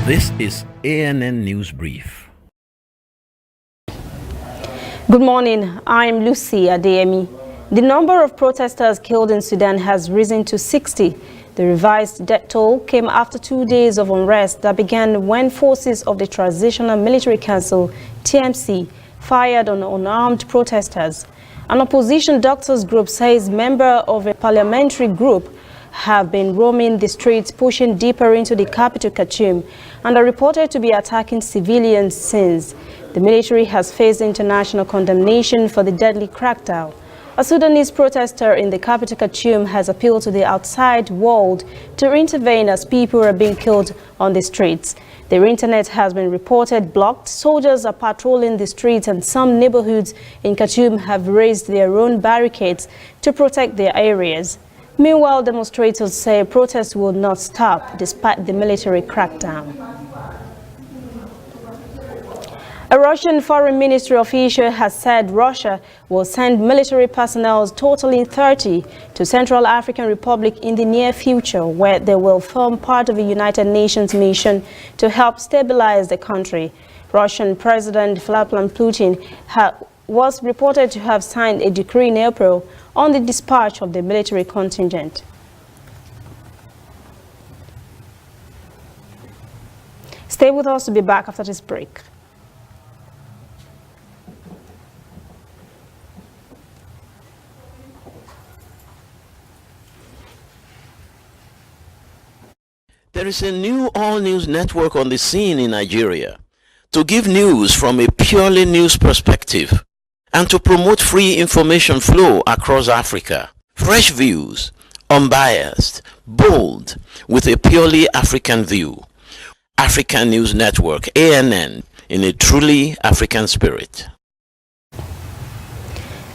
This is ANN News Brief. Good morning, I'm Lucy Adeyemi. The number of protesters killed in Sudan has risen to 60. The revised death toll came after 2 days of unrest that began when forces of the Transitional Military Council, TMC, fired on unarmed protesters. An opposition doctors group says members of a parliamentary group have been roaming the streets, pushing deeper into the capital, Khartoum, and are reported to be attacking civilians since. The military has faced international condemnation for the deadly crackdown. A Sudanese protester in the capital, Khartoum, has appealed to the outside world to intervene as people are being killed on the streets. The internet has been reported blocked. Soldiers are patrolling the streets, and some neighborhoods in Khartoum have raised their own barricades to protect their areas. Meanwhile, demonstrators say protests will not stop despite the military crackdown. A Russian foreign ministry official has said Russia will send military personnel totaling 30 to Central African Republic in the near future, where they will form part of a United Nations mission to help stabilize the country. Russian President Vladimir Putin was reported to have signed a decree in April on the dispatch of the military contingent. Stay with us to be back after this break. There is a new all-news network on the scene in Nigeria to give news from a purely news perspective and to promote free information flow across Africa. Fresh views, unbiased, bold, with a purely African view. African News Network, ANN, in a truly African spirit.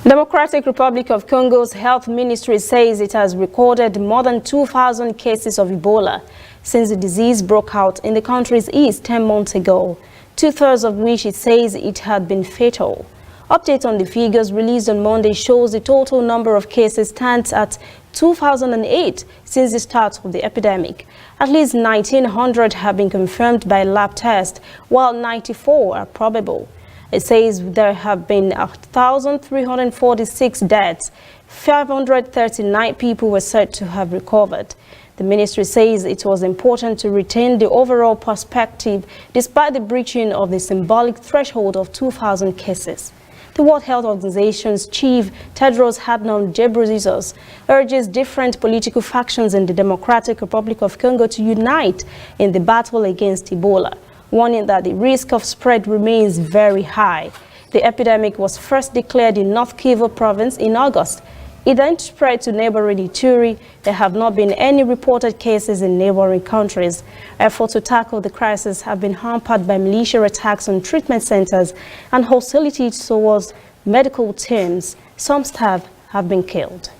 Democratic Republic of Congo's health ministry says it has recorded more than 2,000 cases of Ebola since the disease broke out in the country's east 10 months ago, 2/3 of which it says it had been fatal. Updates on the figures released on Monday shows the total number of cases stands at 2,008 since the start of the epidemic. At least 1,900 have been confirmed by lab test, while 94 are probable. It says there have been 1,346 deaths. 539 people were said to have recovered. The ministry says it was important to retain the overall perspective despite the breaching of the symbolic threshold of 2,000 cases. The World Health Organization's chief, Tedros Adhanom Ghebreyesus, urges different political factions in the Democratic Republic of Congo to unite in the battle against Ebola, warning that the risk of spread remains very high. The epidemic was first declared in North Kivu province in August. It then spread to neighboring Ituri. There have not been any reported cases in neighboring countries. Efforts to tackle the crisis have been hampered by militia attacks on treatment centers and hostility towards medical teams. Some staff have been killed.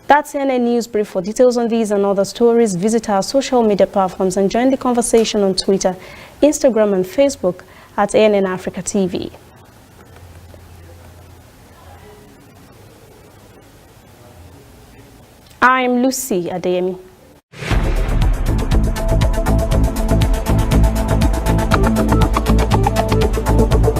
That's ANN News Brief. For details on these and other stories, visit our social media platforms and join the conversation on Twitter, Instagram, and Facebook at ANN Africa TV. I'm Lucy Adeyemi.